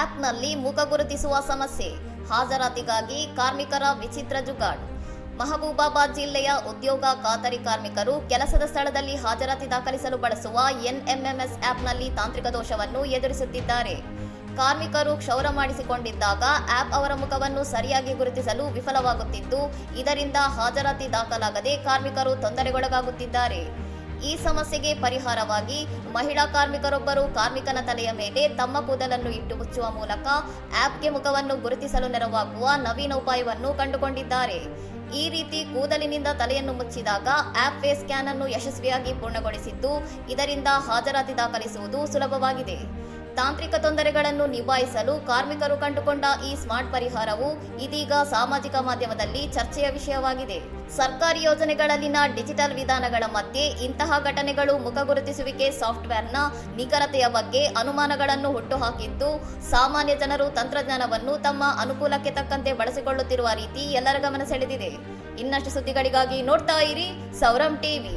ಆಪ್ನಲ್ಲಿ ಮುಖ ಗುರುತಿಸುವ ಸಮಸ್ಯೆ, ಹಾಜರಾತಿಗಾಗಿ ಕಾರ್ಮಿಕರ ವಿಚಿತ್ರ ಜುಗಾಡ್. ಮಹಬೂಬಾಬಾದ್ ಜಿಲ್ಲೆಯ ಉದ್ಯೋಗ ಖಾತರಿ ಕಾರ್ಮಿಕರು ಕೆಲಸದ ಸ್ಥಳದಲ್ಲಿ ಹಾಜರಾತಿ ದಾಖಲಿಸಲು ಬಳಸುವ ಎನ್ಎಂಎಂಎಸ್ ಆಪ್ನಲ್ಲಿ ತಾಂತ್ರಿಕ ದೋಷವನ್ನು ಎದುರಿಸುತ್ತಿದ್ದಾರೆ. ಕಾರ್ಮಿಕರು ಕ್ಷೌರ ಮಾಡಿಸಿಕೊಂಡಿದ್ದಾಗ ಆಪ್ ಅವರ ಮುಖವನ್ನು ಸರಿಯಾಗಿ ಗುರುತಿಸಲು ವಿಫಲವಾಗುತ್ತಿದ್ದು, ಇದರಿಂದ ಹಾಜರಾತಿ ದಾಖಲಾಗದೆ ಕಾರ್ಮಿಕರು ತೊಂದರೆಗೊಳಗಾಗುತ್ತಿದ್ದಾರೆ. ಈ ಸಮಸ್ಯೆಗೆ ಪರಿಹಾರವಾಗಿ ಮಹಿಳಾ ಕಾರ್ಮಿಕರೊಬ್ಬರು ಕಾರ್ಮಿಕನ ತಲೆಯ ಮೇಲೆ ತಮ್ಮ ಕೂದಲನ್ನು ಇಟ್ಟು ಮುಚ್ಚುವ ಮೂಲಕ ಆಪ್ಗೆ ಮುಖವನ್ನು ಗುರುತಿಸಲು ನೆರವಾಗುವ ನವೀನ ಉಪಾಯವನ್ನು ಕಂಡುಕೊಂಡಿದ್ದಾರೆ. ಈ ರೀತಿ ಕೂದಲಿನಿಂದ ತಲೆಯನ್ನು ಮುಚ್ಚಿದಾಗ ಆಪ್ ಫೇಸ್ ಸ್ಕ್ಯಾನ್ ಅನ್ನು ಯಶಸ್ವಿಯಾಗಿ ಪೂರ್ಣಗೊಳಿಸಿದ್ದು, ಇದರಿಂದ ಹಾಜರಾತಿ ದಾಖಲಿಸುವುದು ಸುಲಭವಾಗಿದೆ. ತಾಂತ್ರಿಕ ತೊಂದರೆಗಳನ್ನು ನಿಭಾಯಿಸಲು ಕಾರ್ಮಿಕರು ಕಂಡುಕೊಂಡ ಈ ಸ್ಮಾರ್ಟ್ ಪರಿಹಾರವು ಇದೀಗ ಸಾಮಾಜಿಕ ಮಾಧ್ಯಮದಲ್ಲಿ ಚರ್ಚೆಯ ವಿಷಯವಾಗಿದೆ. ಸರ್ಕಾರಿ ಯೋಜನೆಗಳಲ್ಲಿನ ಡಿಜಿಟಲ್ ವಿಧಾನಗಳ ಮಧ್ಯೆ ಇಂತಹ ಘಟನೆಗಳು ಮುಖ ಗುರುತಿಸುವಿಕೆ ಸಾಫ್ಟ್ವೇರ್ನ ನಿಖರತೆಯ ಬಗ್ಗೆ ಅನುಮಾನಗಳನ್ನು ಹುಟ್ಟುಹಾಕಿದ್ದು, ಸಾಮಾನ್ಯ ಜನರು ತಂತ್ರಜ್ಞಾನವನ್ನು ತಮ್ಮ ಅನುಕೂಲಕ್ಕೆ ತಕ್ಕಂತೆ ಬಳಸಿಕೊಳ್ಳುತ್ತಿರುವ ರೀತಿ ಎಲ್ಲರ ಗಮನ ಸೆಳೆದಿದೆ. ಇನ್ನಷ್ಟು ಸುದ್ದಿಗಳಿಗಾಗಿ ನೋಡ್ತಾ ಇರಿ ಸೌರಂ ಟಿವಿ.